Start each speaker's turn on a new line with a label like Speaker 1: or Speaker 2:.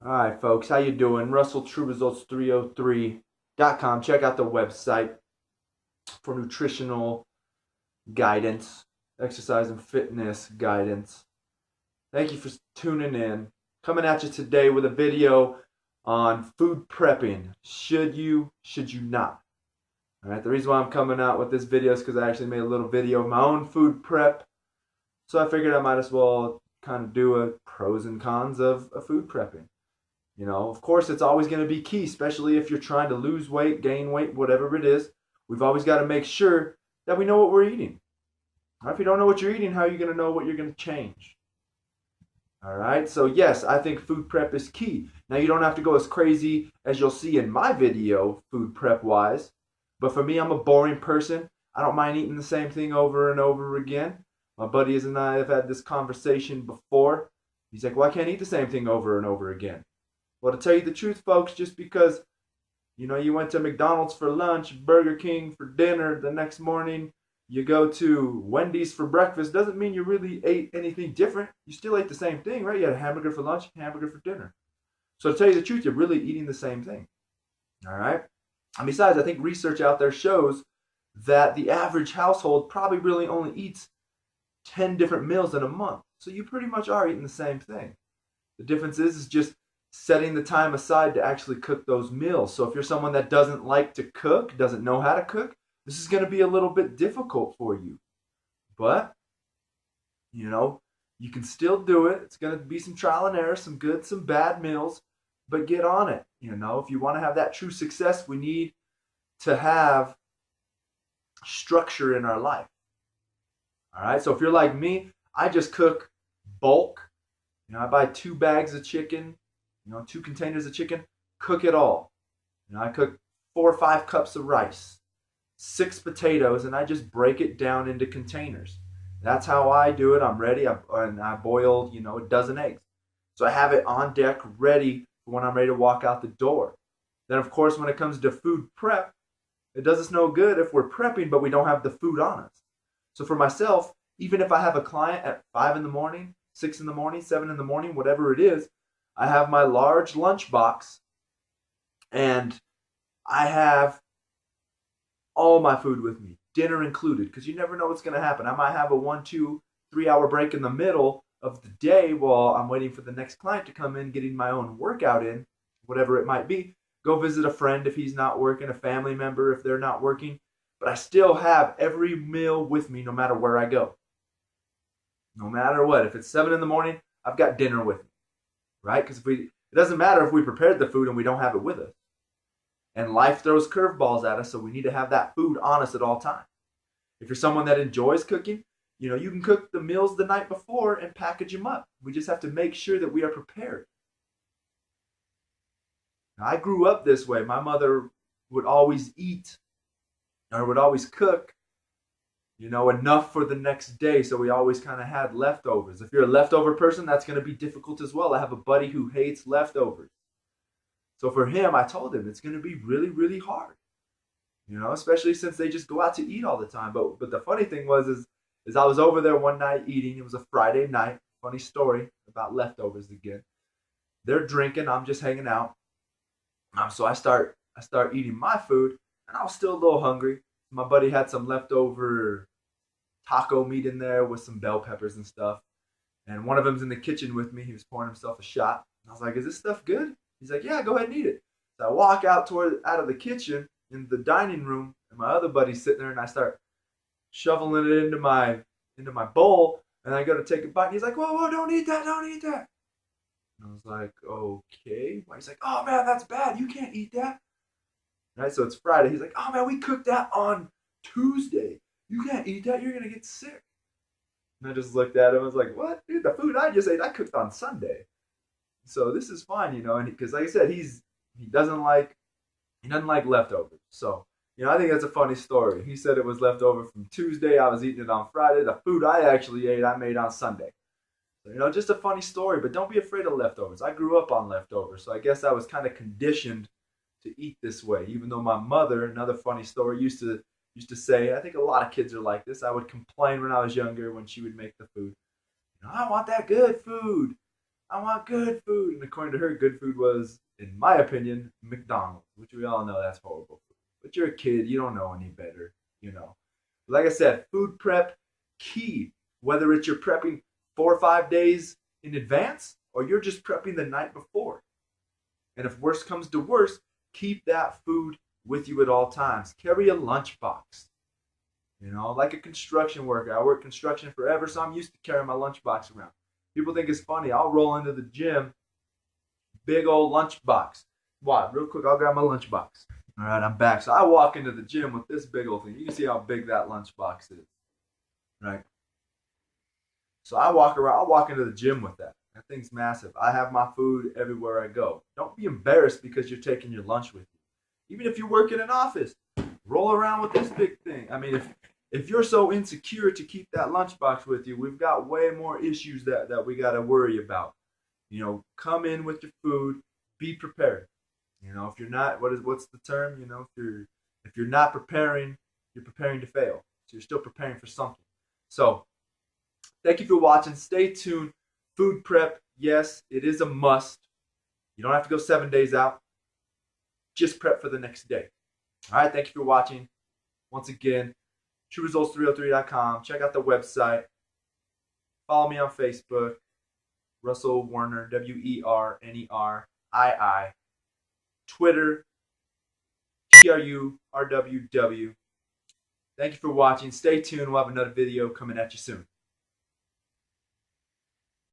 Speaker 1: All right, folks, how you doing? RussellTrueResults303.com. Check out the website for nutritional guidance, exercise and fitness guidance. Thank you for tuning in. Coming at you today with a video on food prepping. Should you not? All right, the reason why I'm coming out with this video is because I actually made a little video of my own food prep. So I figured I might as well kind of do a pros and cons of food prepping. You know, of course, it's always going to be key, especially if you're trying to lose weight, gain weight, whatever it is. We've always got to make sure that we know what we're eating. Right? If you don't know what you're eating, how are you going to know what you're going to change? All right, so yes, I think food prep is key. Now, you don't have to go as crazy as you'll see in my video, food prep wise. But for me, I'm a boring person. I don't mind eating the same thing over and over again. My buddies and I have had this conversation before. He's like, well, I can't eat the same thing over and over again. Well, to tell you the truth, folks, just because, you went to McDonald's for lunch, Burger King for dinner, the next morning you go to Wendy's for breakfast, doesn't mean you really ate anything different. You still ate the same thing, right? You had a hamburger for lunch, hamburger for dinner. So to tell you the truth, you're really eating the same thing. All right? And besides, I think research out there shows that the average household probably really only eats 10 different meals in a month. So you pretty much are eating the same thing. The difference is just setting the time aside to actually cook those meals. So if you're someone that doesn't like to cook, doesn't know how to cook, this is going to be a little bit difficult for you. But, you can still do it. It's going to be some trial and error, some good, some bad meals, but get on it. If you want to have that true success, we need to have structure in our life. All right, so if you're like me, I just cook bulk. I buy 2 bags of chicken, 2 containers of chicken, cook it all. I cook 4 or 5 cups of rice, 6 potatoes, and I just break it down into containers. That's how I do it. I'm ready, and I boil, a dozen eggs. So I have it on deck ready for when I'm ready to walk out the door. Then, of course, when it comes to food prep, it does us no good if we're prepping, but we don't have the food on us. So for myself, even if I have a client at 5 in the morning, 6 in the morning, 7 in the morning, whatever it is, I have my large lunch box and I have all my food with me, dinner included, because you never know what's going to happen. I might have a 1, 2, 3 hour break in the middle of the day while I'm waiting for the next client to come in, getting my own workout in, whatever it might be. Go visit a friend if he's not working, a family member if they're not working. But I still have every meal with me no matter where I go. No matter what. If it's 7 in the morning, I've got dinner with me. Right? Because it doesn't matter if we prepared the food and we don't have it with us. And life throws curveballs at us, so we need to have that food on us at all times. If you're someone that enjoys cooking, you can cook the meals the night before and package them up. We just have to make sure that we are prepared. Now, I grew up this way. My mother would always eat or would always cook, enough for the next day. So we always kind of had leftovers. If you're a leftover person, that's going to be difficult as well. I have a buddy who hates leftovers. So for him, I told him it's going to be really, really hard. Especially since they just go out to eat all the time. But the funny thing is I was over there one night eating. It was a Friday night. Funny story about leftovers again. They're drinking. I'm just hanging out. So I start eating my food, and I was still a little hungry. My buddy had some leftover taco meat in there with some bell peppers and stuff. And one of them's in the kitchen with me. He was pouring himself a shot. And I was like, is this stuff good? He's like, yeah, go ahead and eat it. So I walk out of the kitchen in the dining room, and my other buddy's sitting there, and I start shoveling it into my bowl, and I go to take a bite. And he's like, whoa, don't eat that, don't eat that. And I was like, okay. He's like, oh man, that's bad. You can't eat that. Right, so it's Friday. He's like, oh man, we cooked that on Tuesday. You can't eat that. You're going to get sick. And I just looked at him. I was like, what? Dude, the food I just ate, I cooked on Sunday. So this is fine, and because like I said, he doesn't like leftovers. So, I think that's a funny story. He said it was leftover from Tuesday. I was eating it on Friday. The food I actually ate, I made on Sunday. So, just a funny story, but don't be afraid of leftovers. I grew up on leftovers, so I guess I was kind of conditioned to eat this way. Even though my mother, another funny story, used to say, I think a lot of kids are like this. I would complain when I was younger when she would make the food. I want that good food. I want good food. And according to her, good food was, in my opinion, McDonald's, which we all know that's horrible food. But you're a kid, you don't know any better, you know. Like I said, food prep, key. Whether it's you're prepping 4 or 5 days in advance or you're just prepping the night before. And if worse comes to worse, keep that food with you at all times. Carry a lunchbox. You know, like a construction worker. I worked construction forever, so I'm used to carrying my lunchbox around. People think it's funny. I'll roll into the gym, big old lunchbox. What? Real quick, I'll grab my lunchbox. All right, I'm back. So I walk into the gym with this big old thing. You can see how big that lunchbox is, right? So I walk around. I'll walk into the gym with that. That thing's massive. I have my food everywhere I go. Don't be embarrassed because you're taking your lunch with you. Even if you work in an office, roll around with this big thing. I mean, if you're so insecure to keep that lunchbox with you, we've got way more issues that we got to worry about. You know, come in with your food, be prepared. You know, if you're not, what's the term? You know, if you're not preparing, you're preparing to fail. So you're still preparing for something. So thank you for watching. Stay tuned. Food prep, yes, it is a must. You don't have to go 7 days out. Just prep for the next day. All right, thank you for watching. Once again, TrueResults303.com. Check out the website. Follow me on Facebook. Russell Werner, WERNERII. Twitter, TRURWW. Thank you for watching. Stay tuned. We'll have another video coming at you soon.